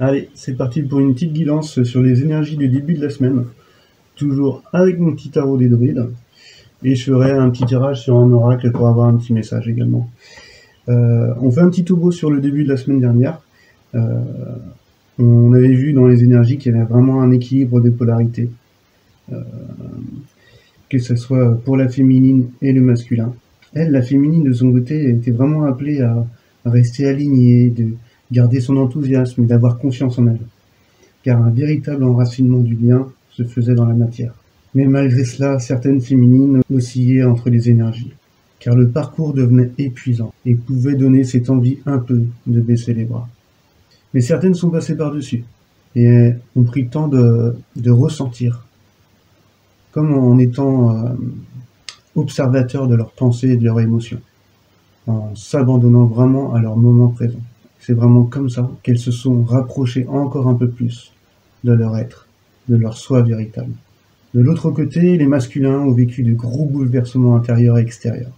Allez, c'est parti pour une petite guidance sur les énergies du début de la semaine. Toujours avec mon petit tarot des druides. Et je ferai un petit tirage sur un oracle pour avoir un petit message également. On fait un petit topo sur le début de la semaine dernière. On avait vu dans les énergies qu'il y avait vraiment un équilibre des polarités. Que ce soit pour la féminine et le masculin. Elle, la féminine de son côté, était vraiment appelée à rester alignée, de garder son enthousiasme et d'avoir confiance en elle. Car un véritable enracinement du lien se faisait dans la matière. Mais malgré cela, certaines féminines oscillaient entre les énergies, car le parcours devenait épuisant et pouvait donner cette envie un peu de baisser les bras. Mais certaines sont passées par-dessus et ont pris le temps de ressentir, comme en étant observateurs de leurs pensées et de leurs émotions, en s'abandonnant vraiment à leur moment présent. C'est vraiment comme ça qu'elles se sont rapprochées encore un peu plus de leur être, de leur soi véritable. De l'autre côté, les masculins ont vécu de gros bouleversements intérieurs et extérieurs,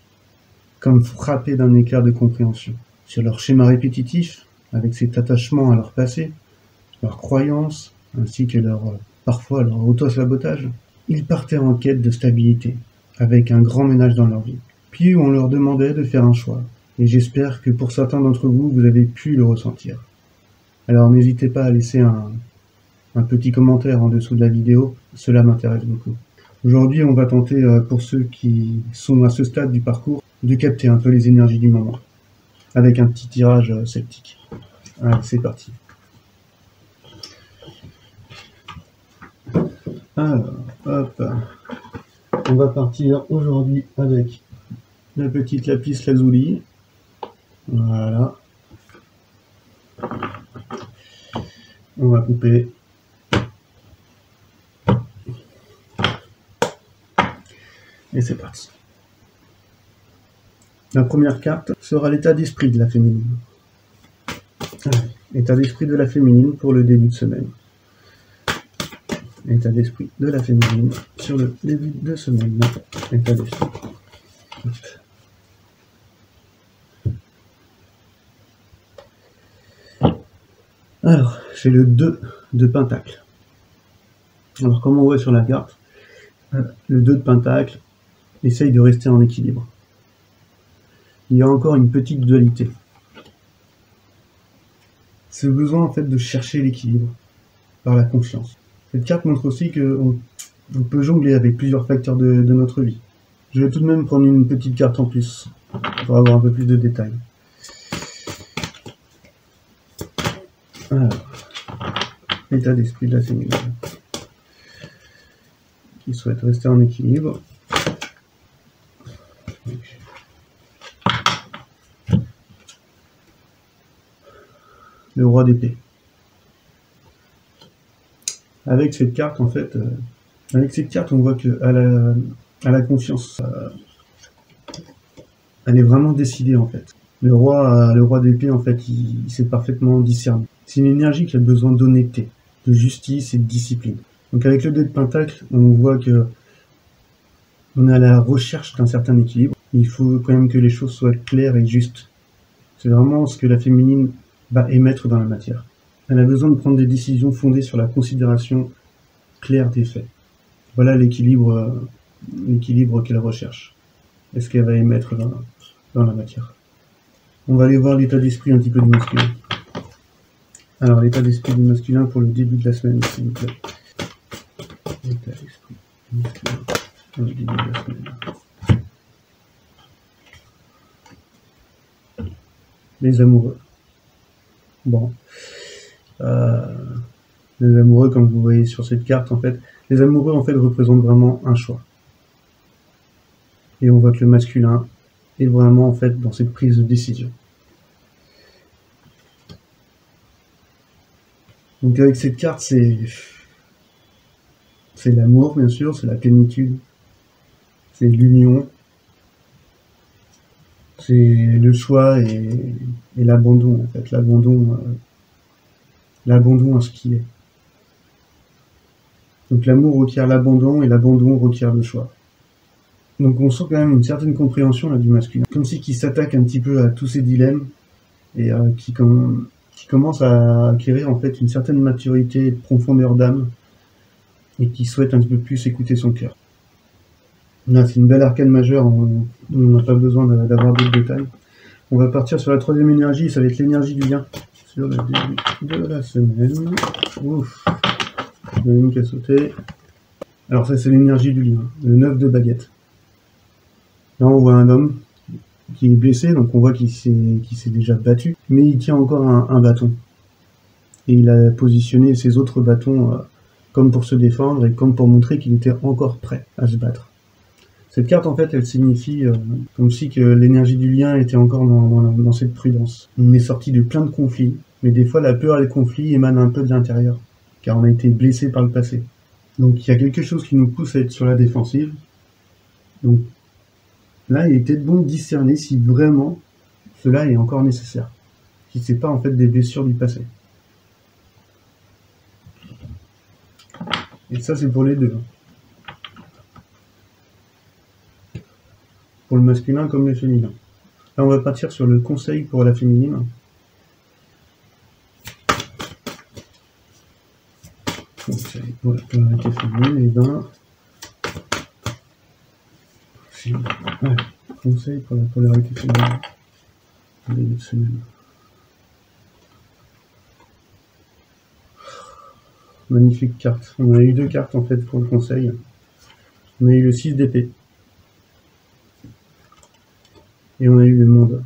comme frappés d'un écart de compréhension sur leur schéma répétitif, avec cet attachement à leur passé, leurs croyances, ainsi que parfois leur auto-sabotage. Ils partaient en quête de stabilité, avec un grand ménage dans leur vie. Puis on leur demandait de faire un choix, et j'espère que pour certains d'entre vous, vous avez pu le ressentir. Alors n'hésitez pas à laisser un petit commentaire en dessous de la vidéo, cela m'intéresse beaucoup. Aujourd'hui, on va tenter, pour ceux qui sont à ce stade du parcours, de capter un peu les énergies du moment, avec un petit tirage sceptique. Allez, c'est parti. Alors, hop, on va partir aujourd'hui avec la petite lapis lazuli. Voilà. On va couper. Et c'est parti. La première carte sera l'état d'esprit de la féminine. État d'esprit de la féminine pour le début de semaine. État d'esprit de la féminine sur le début de semaine. État d'esprit. Alors, j'ai le 2 de pentacle. Alors, comme on voit sur la carte, le 2 de pentacle essaye de rester en équilibre. Il y a encore une petite dualité. Ce besoin en fait de chercher l'équilibre par la confiance. Cette carte montre aussi qu'on peut jongler avec plusieurs facteurs de notre vie. Je vais tout de même prendre une petite carte en plus pour avoir un peu plus de détails. Alors, état d'esprit de la féminine qui souhaite rester en équilibre. Le roi d'épée. Avec cette carte, en fait, on voit que à la confiance, elle est vraiment décidée, en fait. Le roi d'épée, en fait, il sait parfaitement discerner. C'est une énergie qui a besoin d'honnêteté, de justice et de discipline. Donc avec le 2 de pentacle, on voit que on est à la recherche d'un certain équilibre. Il faut quand même que les choses soient claires et justes. C'est vraiment ce que la féminine va émettre dans la matière. Elle a besoin de prendre des décisions fondées sur la considération claire des faits. Voilà l'équilibre qu'elle recherche. Et ce qu'elle va émettre dans la matière. On va aller voir l'état d'esprit un petit peu du masculin. Alors, l'état d'esprit du masculin pour le début de la semaine, s'il vous plaît. L'état d'esprit du masculin pour le début de la semaine. Les amoureux. Bon. Les amoureux, comme vous voyez sur cette carte, en fait, les amoureux, en fait, représentent vraiment un choix. Et on voit que le masculin est vraiment, en fait, dans cette prise de décision. Donc avec cette carte, c'est l'amour, bien sûr, c'est la plénitude, c'est l'union, c'est le choix et l'abandon, en fait, l'abandon à ce qui est. Donc l'amour requiert l'abandon et l'abandon requiert le choix. Donc on sent quand même une certaine compréhension là du masculin, comme si qu'il s'attaque un petit peu à tous ces dilemmes et qui qui commence à acquérir en fait une certaine maturité et profondeur d'âme, et qui souhaite un petit peu plus écouter son cœur. Là, c'est une belle arcane majeure, on n'a pas besoin d'avoir d'autres détails. On va partir sur la troisième énergie, ça va être l'énergie du lien. Sur le début de la semaine. Ouf, il y en a une qui a sauté. Alors ça, c'est l'énergie du lien, le 9 de baguette. Là, on voit un homme qui est blessé, donc on voit qu'il s'est déjà battu, mais il tient encore un bâton. Et il a positionné ses autres bâtons comme pour se défendre et comme pour montrer qu'il était encore prêt à se battre. Cette carte, en fait, elle signifie comme si que l'énergie du lien était encore dans cette prudence. On est sorti de plein de conflits, mais des fois la peur et le conflit émanent un peu de l'intérieur, car on a été blessé par le passé. Donc il y a quelque chose qui nous pousse à être sur la défensive. Donc là, il est peut-être bon de discerner si vraiment cela est encore nécessaire, si c'est pas en fait des blessures du passé. Et ça, c'est pour les deux. Pour le masculin comme le féminin. Là, on va partir sur le conseil pour la féminine. Conseil pour la polarité féminine, et ben... Ouais, conseil pour la polarité féminine. Début de semaine. Magnifique carte. On a eu deux cartes en fait pour le conseil. On a eu le 6 d'épée. Et on a eu le monde.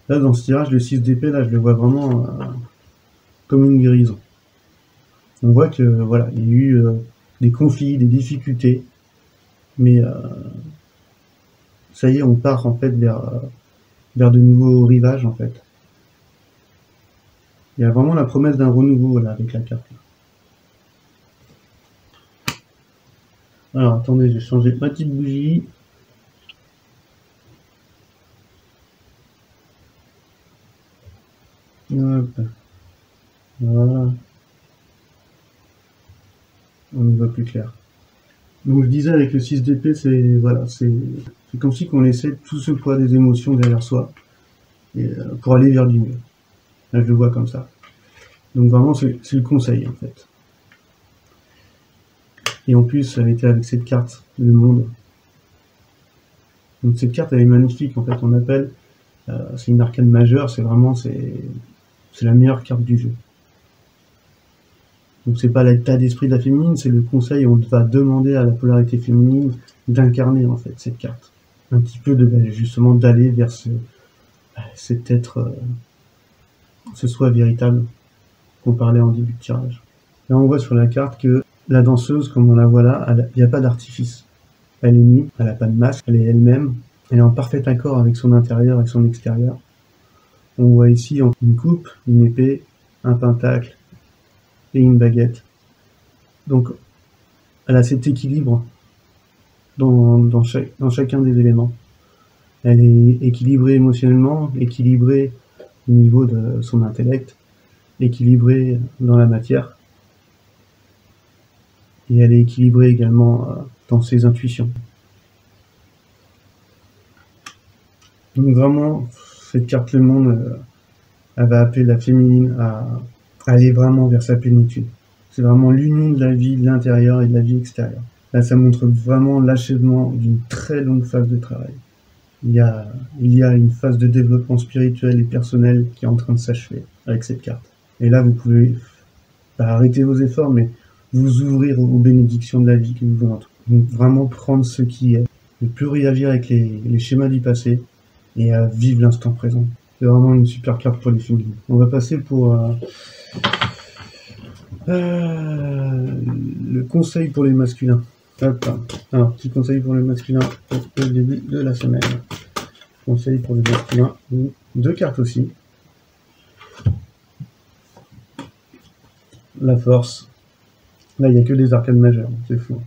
Là, dans ce tirage, le 6 d'épée, là, je le vois vraiment comme une guérison. On voit que, voilà, il y a eu des conflits, des difficultés, mais ça y est, on part en fait vers de nouveaux rivages, en fait. Il y a vraiment la promesse d'un renouveau, là, avec la carte. Alors, attendez, j'ai changé ma petite bougie. Hop. Voilà. On y voit plus clair. Donc je disais avec le 6 d'épée, c'est voilà, c'est comme si on laissait tout ce poids des émotions derrière soi et, pour aller vers du mieux. Là, je le vois comme ça. Donc vraiment, c'est le conseil en fait. Et en plus, elle était avec cette carte, le monde. Donc cette carte, elle est magnifique. En fait, on appelle, c'est une arcane majeure. C'est vraiment, c'est la meilleure carte du jeu. Donc c'est pas l'état d'esprit de la féminine, c'est le conseil. On va demander à la polarité féminine d'incarner en fait cette carte. Un petit peu de justement d'aller vers cet être, ce soi véritable qu'on parlait en début de tirage. Là, on voit sur la carte que la danseuse, comme on la voit là, il n'y a pas d'artifice. Elle est nue, elle n'a pas de masque, elle est elle-même, elle est en parfait accord avec son intérieur et son extérieur. On voit ici une coupe, une épée, un pentacle et une baguette. Donc, elle a cet équilibre dans chacun des éléments. Elle est équilibrée émotionnellement, équilibrée au niveau de son intellect, équilibrée dans la matière, et elle est équilibrée également dans ses intuitions. Donc vraiment, cette carte Le Monde, elle va appeler la féminine à aller vraiment vers sa plénitude. C'est vraiment l'union de la vie de l'intérieur et de la vie extérieure. Là, ça montre vraiment l'achèvement d'une très longue phase de travail. Il y a une phase de développement spirituel et personnel qui est en train de s'achever avec cette carte. Et là, vous pouvez pas arrêter vos efforts, mais vous ouvrir aux bénédictions de la vie qui vous entoure. Donc vraiment prendre ce qui est, ne plus réagir avec les schémas du passé et à vivre l'instant présent. C'est vraiment une super carte pour les féminines. On va passer pour le conseil pour les masculins. Hop. Alors, petit conseil pour les masculins au début de la semaine. Conseil pour les masculins. Deux cartes aussi. La force. Là, il n'y a que des arcanes majeures. C'est fou.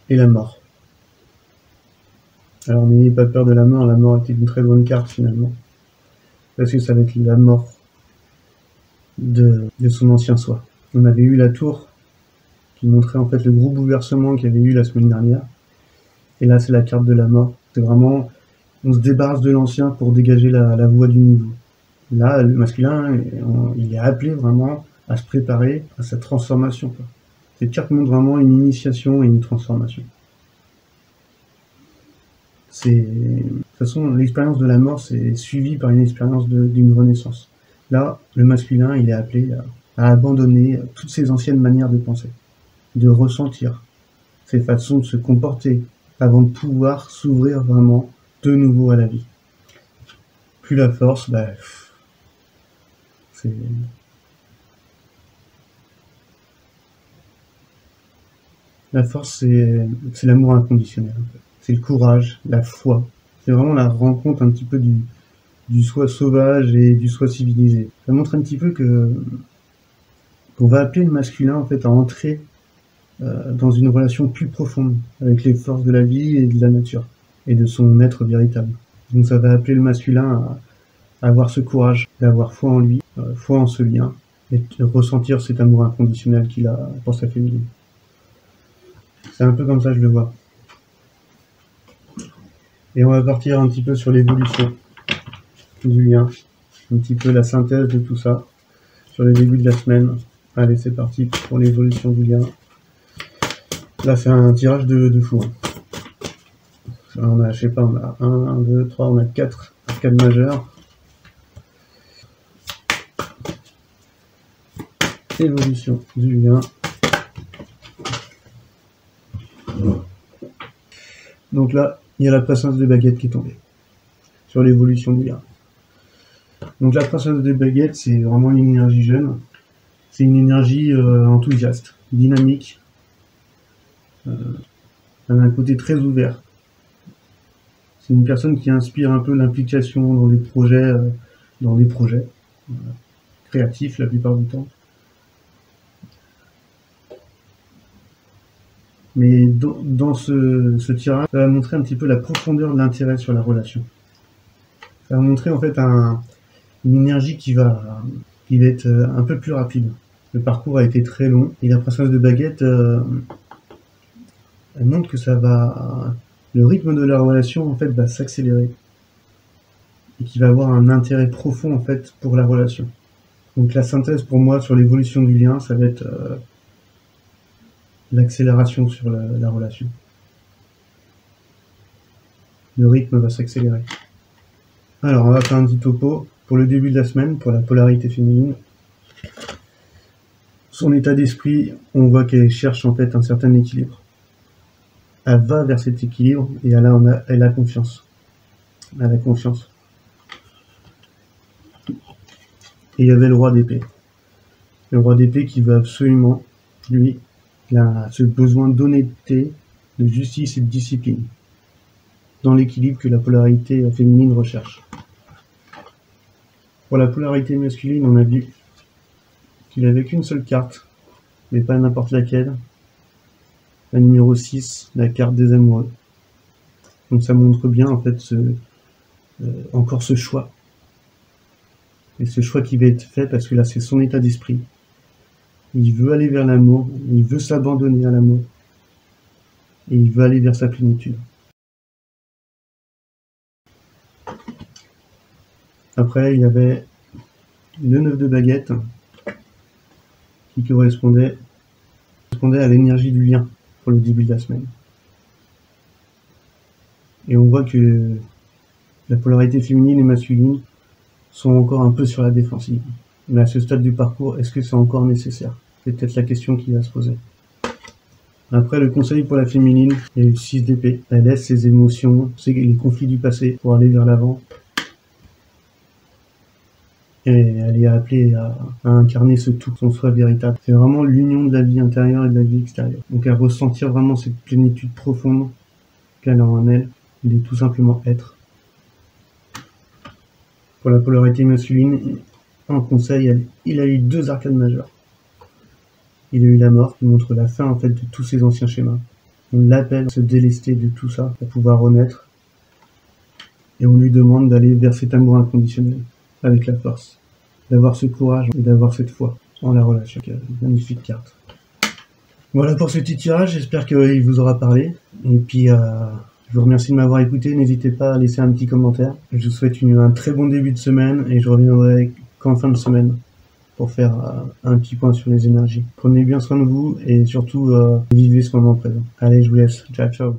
Et la mort. Alors, n'ayez pas peur de la mort. La mort était une très bonne carte, finalement. Parce que ça va être la mort de son ancien soi. On avait eu la tour qui montrait en fait le gros bouleversement qu'il y avait eu la semaine dernière. Et là, c'est la carte de la mort. C'est vraiment, on se débarrasse de l'ancien pour dégager la voie du nouveau. Là, le masculin, il est appelé vraiment à se préparer à sa transformation, quoi. Cette carte montre vraiment une initiation et une transformation. De toute façon, l'expérience de la mort, c'est suivi par une expérience d'une renaissance. Là, le masculin, il est appelé à abandonner toutes ses anciennes manières de penser, de ressentir, ses façons de se comporter, avant de pouvoir s'ouvrir vraiment de nouveau à la vie. Plus la force, c'est... La force, c'est l'amour inconditionnel. C'est le courage, la foi. C'est vraiment la rencontre un petit peu du soi sauvage et du soi civilisé. Ça montre un petit peu qu'on va appeler le masculin en fait à entrer dans une relation plus profonde avec les forces de la vie et de la nature et de son être véritable. Donc ça va appeler le masculin à avoir ce courage, d'avoir foi en lui, foi en ce lien et de ressentir cet amour inconditionnel qu'il a pour sa féminine. C'est un peu comme ça que je le vois. Et on va partir un petit peu sur l'évolution du lien, un petit peu la synthèse de tout ça sur les débuts de la semaine. Allez, c'est parti pour l'évolution du lien. Là, c'est un tirage de fou. On a, je sais pas, on a 1, 2, 3, on a 4 arcades majeures. Évolution du lien. Donc là, il y a la princesse de baguette qui est tombée sur l'évolution du lien. Donc la princesse de baguette, c'est vraiment une énergie jeune. C'est une énergie enthousiaste, dynamique. Elle a un côté très ouvert. C'est une personne qui inspire un peu l'implication dans des projets créatifs la plupart du temps. Mais dans ce tirage, ça va montrer un petit peu la profondeur de l'intérêt sur la relation. Ça va montrer en fait une énergie qui va être un peu plus rapide. Le parcours a été très long et la princesse de baguette, elle montre que le rythme de la relation en fait va s'accélérer et qu'il va avoir un intérêt profond en fait pour la relation. Donc la synthèse pour moi sur l'évolution du lien, ça va être l'accélération sur la relation. Le rythme va s'accélérer. Alors on va faire un petit topo pour le début de la semaine, pour la polarité féminine. Son état d'esprit, on voit qu'elle cherche en fait un certain équilibre. Elle va vers cet équilibre et elle a confiance. Elle a confiance. Et il y avait le roi d'épée. Le roi d'épée qui veut absolument, lui, il a ce besoin d'honnêteté, de justice et de discipline, dans l'équilibre que la polarité féminine recherche. Pour la polarité masculine, on a vu qu'il n'avait qu'une seule carte, mais pas n'importe laquelle. La numéro 6, la carte des amoureux. Donc ça montre bien en fait encore ce choix. Et ce choix qui va être fait parce que là c'est son état d'esprit. Il veut aller vers l'amour, il veut s'abandonner à l'amour. Et il veut aller vers sa plénitude. Après il y avait le 9 de baguette qui correspondait à l'énergie du lien pour le début de la semaine. Et on voit que la polarité féminine et masculine sont encore un peu sur la défensive. Mais à ce stade du parcours, est-ce que c'est encore nécessaire? C'est peut-être la question qui va se poser. Après, le conseil pour la féminine, il y a eu 6 d'épée. Elle laisse ses émotions, les conflits du passé pour aller vers l'avant. Et elle est appelée à incarner ce tout, son soi véritable. C'est vraiment l'union de la vie intérieure et de la vie extérieure. Donc à ressentir vraiment cette plénitude profonde qu'elle a en elle, de tout simplement être. Pour la polarité masculine, en conseil, il a eu 2 arcades majeures. Il a eu la mort qui montre la fin en fait de tous ces anciens schémas. On l'appelle à se délester de tout ça pour pouvoir renaître. Et on lui demande d'aller vers cet amour inconditionnel, avec la force, d'avoir ce courage et d'avoir cette foi en la relation. Magnifique carte. Voilà pour ce petit tirage, j'espère qu'il vous aura parlé. Et puis, je vous remercie de m'avoir écouté. N'hésitez pas à laisser un petit commentaire. Je vous souhaite un très bon début de semaine et je reviendrai qu'en fin de semaine pour faire un petit point sur les énergies. Prenez bien soin de vous et surtout vivez ce moment présent. Allez, je vous laisse. Ciao, ciao.